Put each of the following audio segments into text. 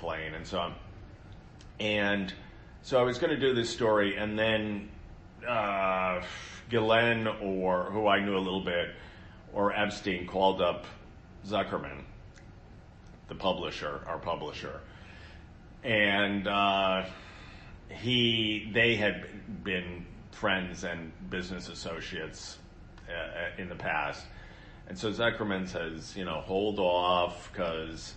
plane, and so on. And so I was going to do this story, and then Ghislaine, or who I knew a little bit, or Epstein called up Zuckerman, the publisher, our publisher, and they had been friends and business associates in the past, and so Zuckerman says, hold off because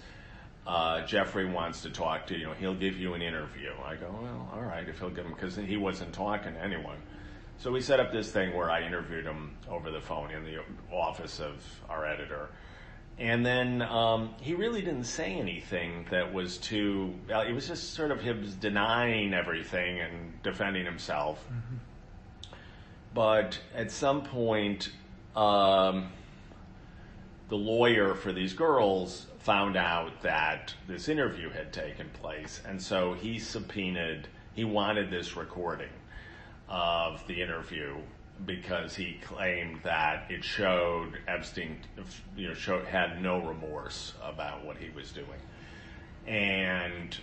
Jeffrey wants to talk to you. He'll give you an interview. I go, well, all right, if he'll give him, because he wasn't talking to anyone. So we set up this thing where I interviewed him over the phone in the office of our editor. And then he really didn't say anything that was too, it was just sort of him denying everything and defending himself. Mm-hmm. But at some point, the lawyer for these girls found out that this interview had taken place. And so he wanted this recording of the interview because he claimed that it showed Epstein, had no remorse about what he was doing. And,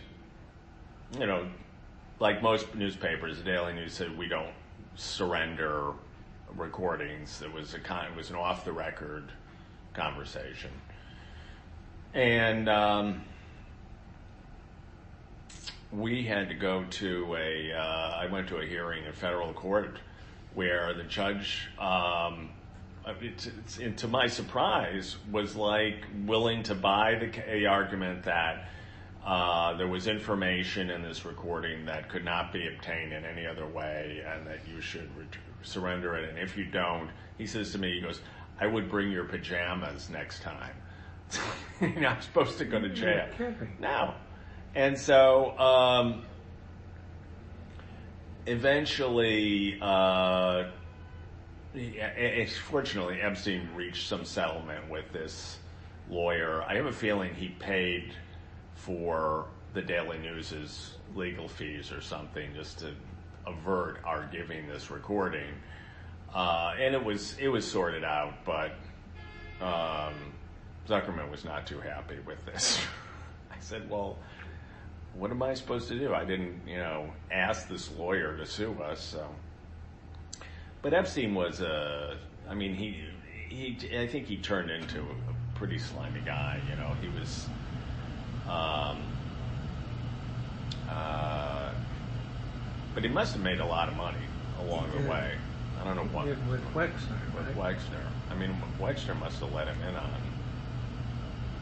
like most newspapers, the Daily News said we don't surrender recordings. It was an off-the-record conversation. And we had to go to I went to a hearing in federal court where the judge, to my surprise, was willing to buy the argument that there was information in this recording that could not be obtained in any other way, and that you should surrender it. And if you don't, he says to me, he goes, "I would bring your pajamas next time." I'm supposed to go to jail. No. And so eventually, fortunately, Epstein reached some settlement with this lawyer. I have a feeling he paid for the Daily News's legal fees or something just to avert our giving this recording. And it was sorted out, but Zuckerman was not too happy with this. I said, well, what am I supposed to do? I didn't, ask this lawyer to sue us. So. But Epstein was I think he turned into a pretty slimy guy. He was, but he must have made a lot of money along the way. I don't know what. With Wexner. With Wexner. Wexner must have let him in on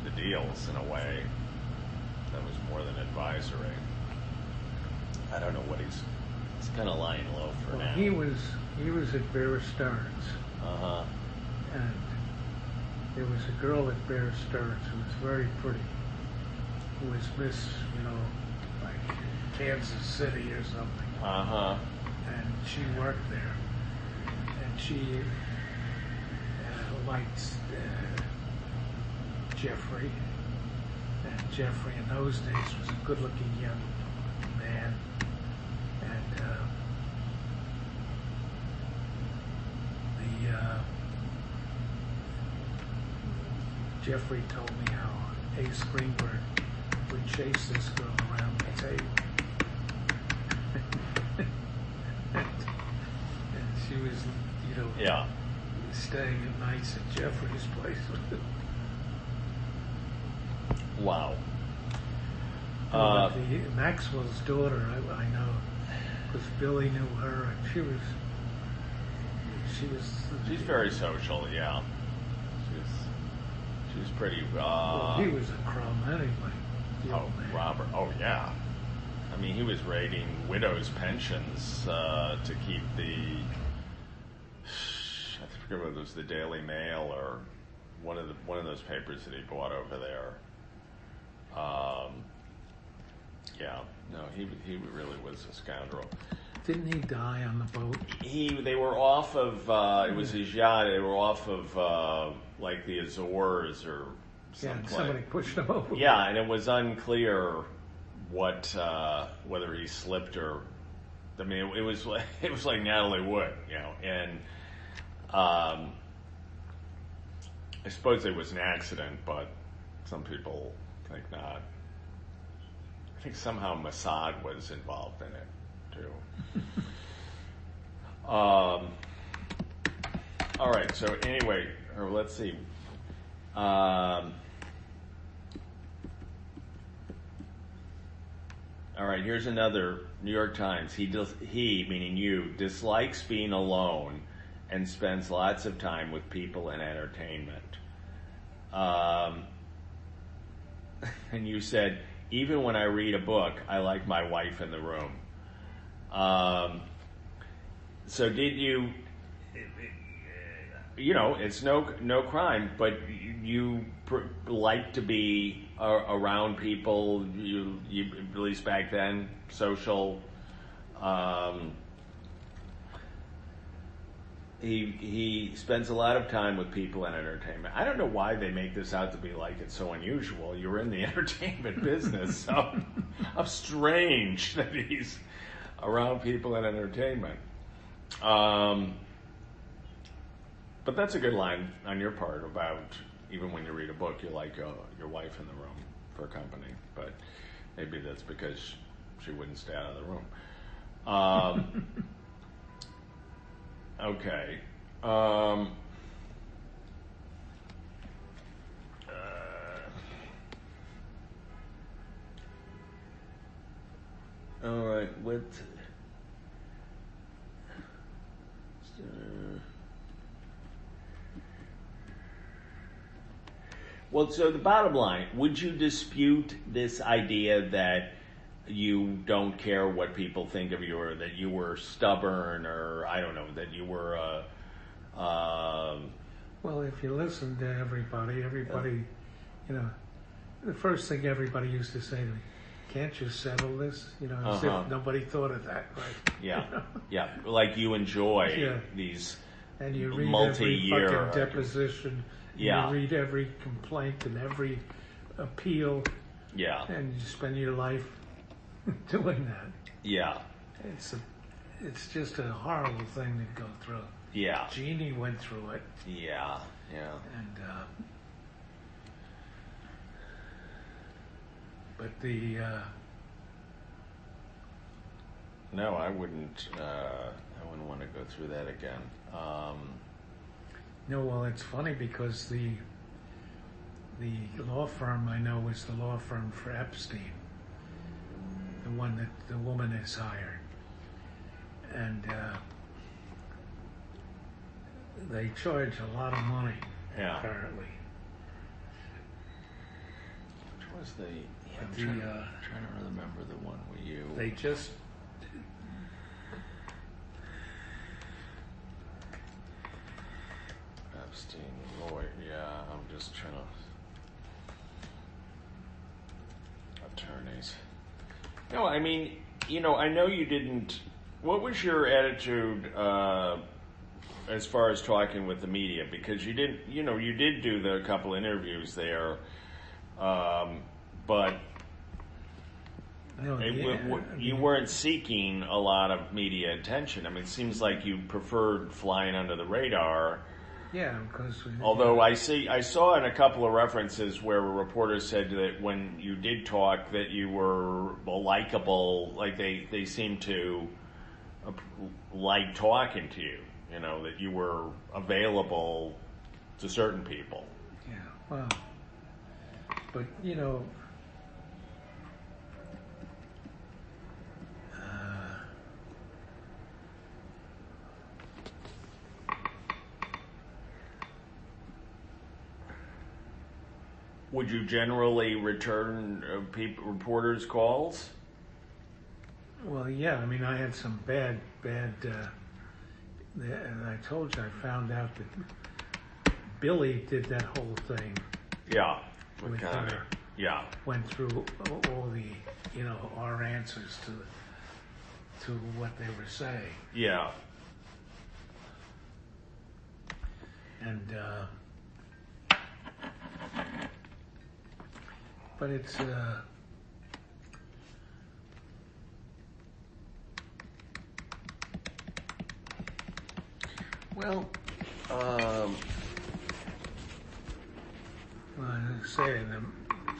the deals in a way that was more than advisory. I don't know what he's kind of lying low for now. He was at Bear Stearns. Uh-huh. And there was a girl at Bear Stearns who was very pretty, who was Miss, like Kansas City or something. Uh-huh. And she worked there. And she liked Jeffrey. And Jeffrey in those days was a good-looking young man. And Jeffrey told me how Ace Greenberg would chase this girl around the table. And she was, staying at nights at Jeffrey's place. Wow. Maxwell's daughter, I know, because Billy knew her, and she's very social, yeah. She was pretty. Well, he was a crumb anyway. Robert. Oh, yeah. He was raiding widows' pensions to keep the. I forget whether it was the Daily Mail or one of those papers that he bought over there. Yeah. No, he really was a scoundrel. Didn't he die on the boat? They were off of, it was his yacht, they were off of, like the Azores or someplace. Yeah, somebody pushed him over. Yeah, and it was unclear whether he slipped or, it was like Natalie Wood, and, I suppose it was an accident, but some people think not. think somehow Mossad was involved in it too. All right. So anyway, or let's see. All right, here's another New York Times. He, meaning you, dislikes being alone and spends lots of time with people and entertainment. And you said, even when I read a book, I like my wife in the room. So did you, it's no crime, but you like to be around people, you at least back then, social. He spends a lot of time with people and entertainment. I don't know why they make this out to be like it's so unusual. You're in the entertainment business, so how strange that he's around people and entertainment. But that's a good line on your part about even when you read a book, you like your wife in the room for company. But maybe that's because she wouldn't stay out of the room. Okay. All right. Well, so the bottom line, would you dispute this idea that you don't care what people think of you, or that you were stubborn, or I don't know, that you were Well, if you listen to everybody, the first thing everybody used to say to me, can't you settle this? As if nobody thought of that, right? Yeah, yeah, like you enjoy these and you read multi-year every fucking deposition. Yeah. You read every complaint and every appeal. Yeah. And you spend your life doing that. Yeah. It's just a horrible thing to go through. Yeah. Jeannie went through it. Yeah. Yeah. And but the no, I wouldn't want to go through that again. No, well, it's funny because the law firm I know is the law firm for Epstein, the one that the woman has hired, and they charge a lot of money. Yeah. Apparently. Which was I'm trying to remember the one where you. They just. Epstein, Lloyd, yeah, I'm just trying to. Attorneys. No, I mean, I know you didn't. What was your attitude as far as talking with the media? Because you did do the couple interviews there, but you weren't seeking a lot of media attention. I mean, it seems like you preferred flying under the radar. Yeah, because. Although I saw in a couple of references where reporters said that when you did talk, that you were likable, like they seemed to like talking to you. That you were available to certain people. Yeah, well, but would you generally return reporters' calls? Well, yeah. I mean, I had some bad. And I told you, I found out that Billy did that whole thing. Yeah. With her. Yeah. Went through all the, our answers to what they were saying. Yeah. And, but it's, well, I was saying the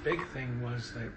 big thing was that